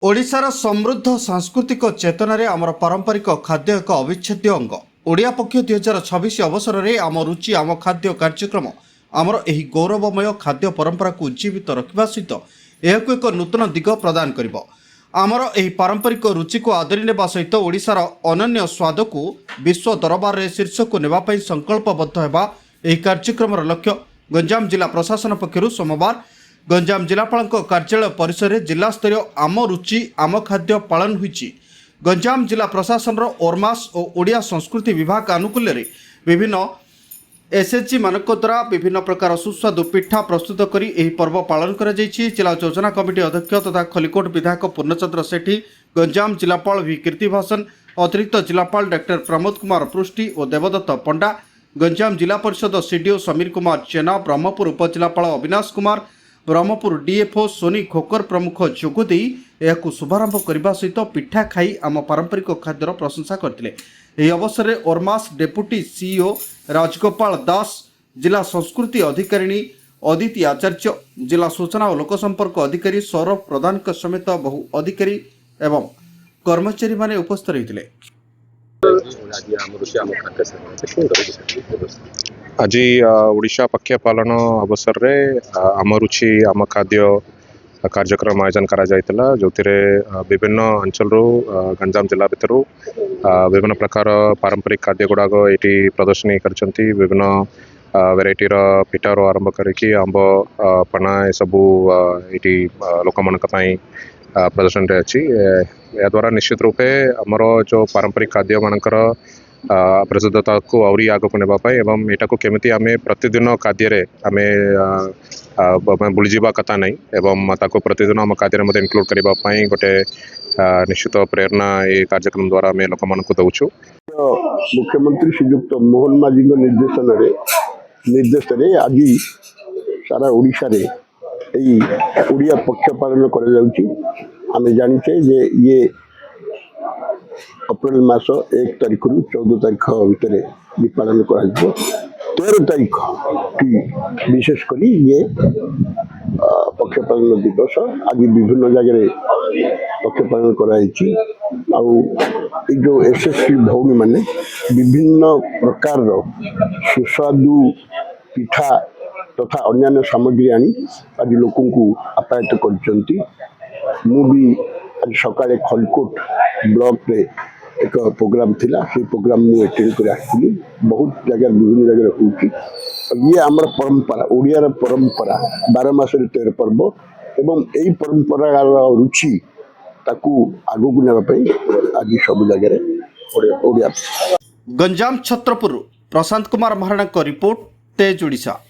ओडिशार समृद्ध सांस्कृतिक चेतना रे आमर पारंपरिक खाद्य एक अविच्छेद्य अंग। ओडिया पक्ष 2026 अवसर में आम रुचि आम खाद्य कार्यक्रम आमर एही गौरवमय खाद्य परंपरा को उज्जीवित रखा सहित यह एक नूतन दिग प्रदान करिब। आमर एही पारंपरिक रुचि को आदरी नेबा सहित ओडिशार अनन्य स्वाद को विश्व दरबार रे शीर्ष को नेबा पई संकल्पबद्ध हेबा एही कार्यक्रम लक्ष्य। गंजाम जिला प्रशासन पक्षरु सोमवार गंजाम जिलापाल कार्यालय परिसर में जिला स्तरीय आम रुचि आम खाद्य पालन हुई। गंजाम जिला प्रशासन ओरमास और ओडिया संस्कृति विभाग आनुकूल्य विभिन्न एसएचजी मानक द्वारा विभिन्न प्रकार सुस्वादु पिठा प्रस्तुत करी एही पर्व पालन करा जायछि। जिला योजना कमिटी अध्यक्ष तथा खलिकोट विधायक पूर्णचंद्र सेठी, गंजाम जिलापाल वी कीर्तिभाषण, अतिरिक्त जिलापाल डॉक्टर प्रमोद कुमार पृष्टि और देवदत्त पंडा, गंजाम जिला परिषद सीडीओ समीर कुमार जेना, ब्रह्मपुर उपजिलापाल अविनाश कुमार, ब्रह्मपुर डीएफओ सोनी खोकर प्रमुख जोगदे यह शुभारंभ करने सहित पिठा खाई आम पारंपरिक खाद्यर प्रशंसा करते। यह अवसर में ओरमास डेपुटी सीईओ राजगोपाल दास, जिला संस्कृति अधिकारिणी अदिति आचार्य, जिला सूचना और लोकसंपर्क अधिकारी सौरभ प्रधान समेत बहु अधिकारी एवं कर्मचारी माने उपस्थित रही। आज ओडिशा पक्ष पालन अवसर रे आम रुचि आम खाद्य कार्यक्रम आयोजन करा जायतिला, जो विभिन्न अंचल गंजाम जिला भितर विभिन्न प्रकार पारंपरिक खाद्य गुड़ाक ये प्रदर्शनी करछंती। विभिन्न वेराइटी पिठार आरंभ करके आंब पना ये सबू ये लोक मानक प्रदर्शन रे अच्छी। या द्वारा निश्चित रूपे आमर जो पारंपरिक खाद्य मानकर प्रसिद्धता को आहरी आगक नापी एवं यहाँ को केमी आम प्रतिदिन खाद्य आम बुलीजा कथा नहीं एवं ताको प्रतिदिन आम खाद्य इनक्लूड करने गोटे निश्चित प्रेरणा ये कार्यक्रम द्वारा आम लोक मान दौचु। मुख्यमंत्री श्रीयुक्त मोहन माझी निर्देश आज सारा ओडिशा रे ओडिया पक्ष पालन कर जाचे जे ये अप्रैल मास 1 तारिख रु 14 तारिख भितर भी पालन कर 13 तारिख की विशेषकर ये पक्ष पालन दिवस आज विभिन्न जगह पक्ष पालन कराई। जो एसएससी भौणी माने विभिन्न प्रकार सुस्वादु पिठा तथा अन्य सामग्री आनी आज लोक आप्यायित करछंती। मु भी आज सकाळे खलकोट ब्लॉक रे एक प्रोग्राम थिला, से प्रोग्राम मु अटेंड कर आसी। बहुत जगह विभिन्न जगह होउची। ये आमर परंपरा ओडिया परंपरा 12 मास 13 पर्व एवं यही परंपरा रुचि ताकू आगू नेबा पई आज सब जगह ओडिया। गंजाम छत्रपुर प्रशांत कुमार महाराणा रिपोर्ट, तेज ओडिशा।